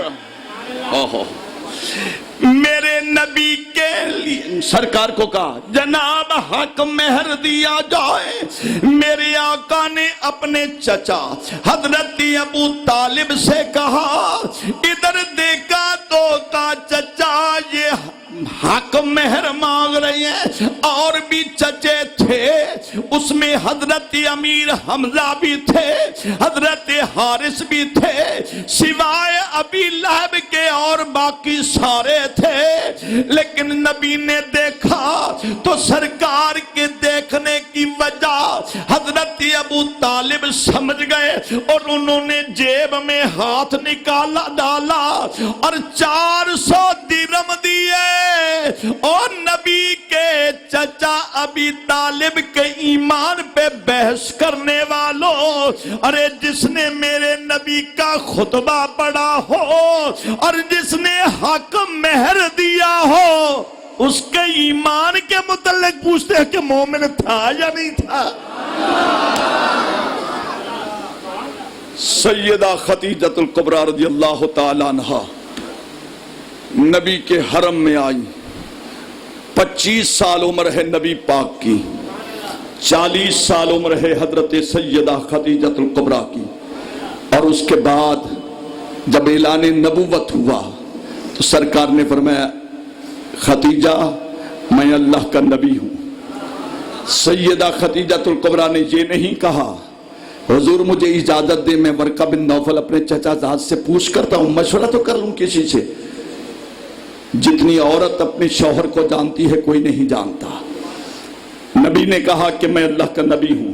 میرے نبی کے لیے سرکار کو کہا جناب حق مہر دیا جائے۔ میرے آقا نے اپنے چچا حضرت ابو طالب سے کہا، ادھر دیکھا تو کا چچا یہ حق مہر مانگ رہے ہیں، اور بھی چچے تھے، اس میں حضرت امیر حمزہ بھی تھے، حضرت حارث بھی تھے، سوائے ابی لہب کے اور باقی سارے تھے۔ لیکن نبی نے دیکھا تو سرکار کے دیکھنے کی وجہ حضرت ابو طالب سمجھ گئے، اور انہوں نے جیب میں ہاتھ نکالا ڈالا اور 400 درہم دیے، اور نبی کے چچا ابی طالب کے ایمان پہ بحث کرنے والوں، ارے جس نے میرے نبی کا خطبہ پڑھا ہو اور جس نے حق مہر دیا ہو، اس کے ایمان کے متعلق پوچھتے ہیں کہ مومن تھا یا نہیں تھا۔ سیدہ خدیجۃ الکبریٰ رضی اللہ تعالیٰ عنہا نبی کے حرم میں آئی، 25 سال عمر ہے نبی پاک کی، 40 سال عمر ہے حضرت سیدہ خدیجۃ الکبریٰ کی، اور اس کے بعد جب اعلان نبوت ہوا تو سرکار نے فرمایا خدیجہ میں اللہ کا نبی ہوں۔ سیدہ خدیجۃ الکبریٰ نے یہ نہیں کہا حضور مجھے اجازت دے میں ورقہ بن نوفل اپنے چچا زاد سے پوچھ کرتا ہوں، مشورہ تو کر لوں کسی سے۔ جتنی عورت اپنے شوہر کو جانتی ہے کوئی نہیں جانتا۔ نبی نے کہا کہ میں اللہ کا نبی ہوں،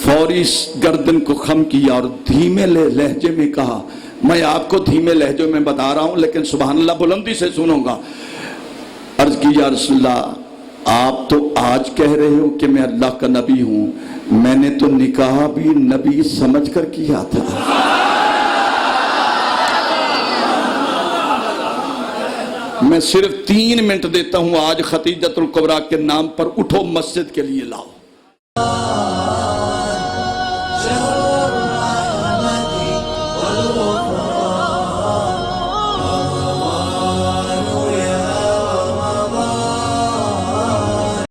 فوری گردن کو خم کیا اور دھیمے لہجے میں کہا، میں آپ کو دھیمے لہجے میں بتا رہا ہوں لیکن سبحان اللہ بلندی سے سنوں گا۔ عرض کی یا رسول اللہ آپ تو آج کہہ رہے ہو کہ میں اللہ کا نبی ہوں، میں نے تو نکاح بھی نبی سمجھ کر کیا تھا۔ میں صرف 3 منٹ دیتا ہوں آج خدیجۃ الکبریٰ کے نام پر، اٹھو مسجد کے لیے لاؤ.